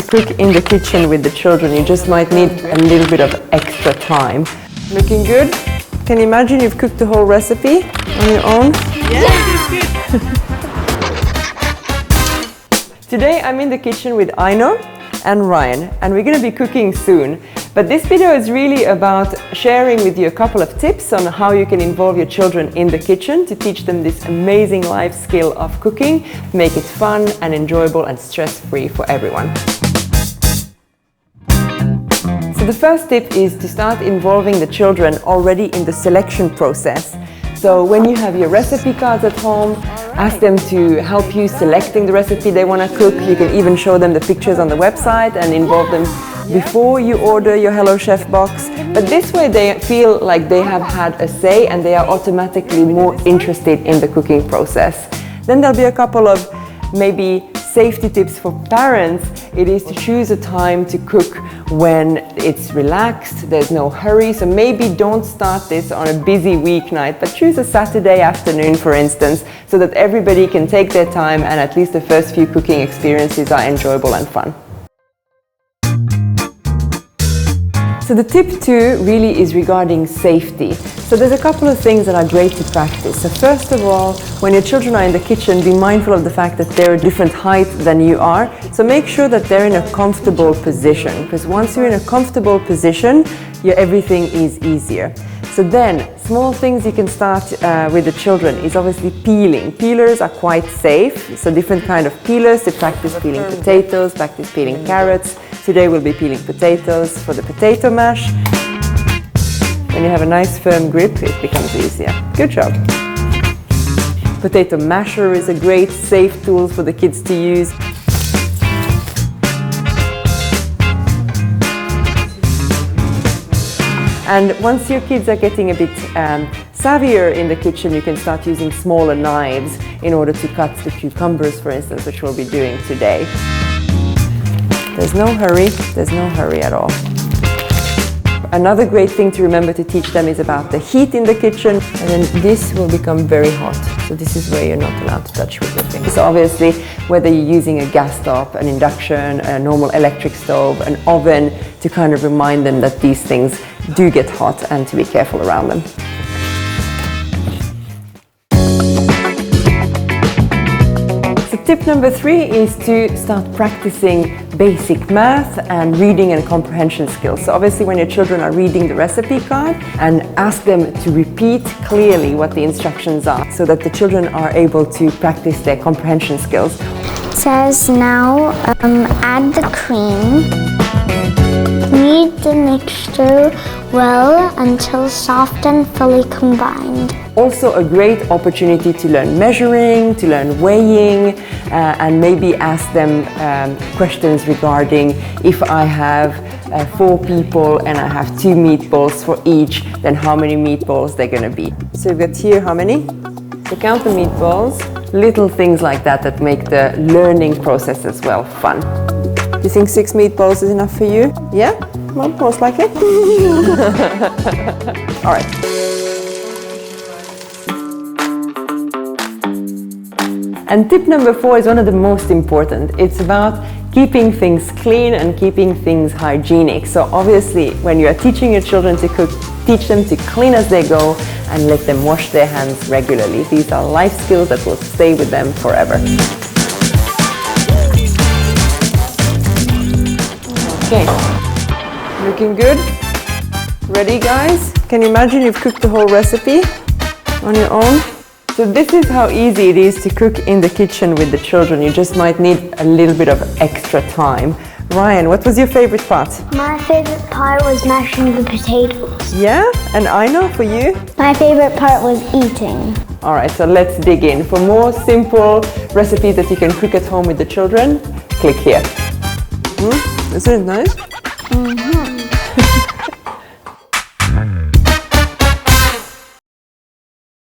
to cook in the kitchen with the children, you just might need a little bit of extra time. Looking good? Can you imagine you've cooked the whole recipe on your own? Yeah, good. Today I'm in the kitchen with Aino and Ryan, and we're going to be cooking soon. But this video is really about sharing with you a couple of tips on how you can involve your children in the kitchen to teach them this amazing life skill of cooking, make it fun and enjoyable and stress-free for everyone. So the first tip is to start involving the children already in the selection process. So when you have your recipe cards at home, ask them to help you selecting the recipe they want to cook. You can even show them the pictures on the website and involve them before you order your Hello Chef box. But this way they feel like they have had a say and they are automatically more interested in the cooking process. Then there'll be a couple of maybe safety tips for parents. It is to choose a time to cook when it's relaxed, there's no hurry. So maybe don't start this on a busy weeknight, but choose a Saturday afternoon, for instance, so that everybody can take their time and at least the first few cooking experiences are enjoyable and fun. So the tip 2 really is regarding safety. So there's a couple of things that are great to practice. So first of all, when your children are in the kitchen, be mindful of the fact that they're a different height than you are. So make sure that they're in a comfortable position, because once you're in a comfortable position, everything is easier. So then, small things you can start with the children is obviously peeling. Peelers are quite safe, so different kind of peelers to practice peeling potatoes, practice peeling carrots. Today we'll be peeling potatoes for the potato mash. When you have a nice firm grip, it becomes easier. Good job. Potato masher is a great safe tool for the kids to use. And once your kids are getting a bit savvier in the kitchen, you can start using smaller knives in order to cut the cucumbers, for instance, which we'll be doing today. There's no hurry at all. Another great thing to remember to teach them is about the heat in the kitchen, and then this will become very hot. So this is where you're not allowed to touch with your fingers. So obviously, whether you're using a gas stove, an induction, a normal electric stove, an oven, to kind of remind them that these things do get hot and to be careful around them. Tip number 3 is to start practicing basic math and reading and comprehension skills. So obviously when your children are reading the recipe card, and ask them to repeat clearly what the instructions are so that the children are able to practice their comprehension skills. It says now add the cream. Knead the mixture well until soft and fully combined. Also a great opportunity to learn measuring, to learn weighing, and maybe ask them questions regarding if I have 4 people and I have 2 meatballs for each, then how many meatballs they're going to be. So we've got here how many? So count the meatballs, little things like that that make the learning process as well fun. Do you think 6 meatballs is enough for you? Yeah? Well, most likely. All right. And tip number 4 is one of the most important. It's about keeping things clean and keeping things hygienic. So obviously, when you are teaching your children to cook, teach them to clean as they go and let them wash their hands regularly. These are life skills that will stay with them forever. Okay, looking good? Ready, guys? Can you imagine you've cooked the whole recipe on your own? So this is how easy it is to cook in the kitchen with the children. You just might need a little bit of extra time. Ryan, what was your favorite part? My favorite part was mashing the potatoes. Yeah? And Aino, for you? My favorite part was eating. All right, so let's dig in. For more simple recipes that you can cook at home with the children, click here. Isn't it nice?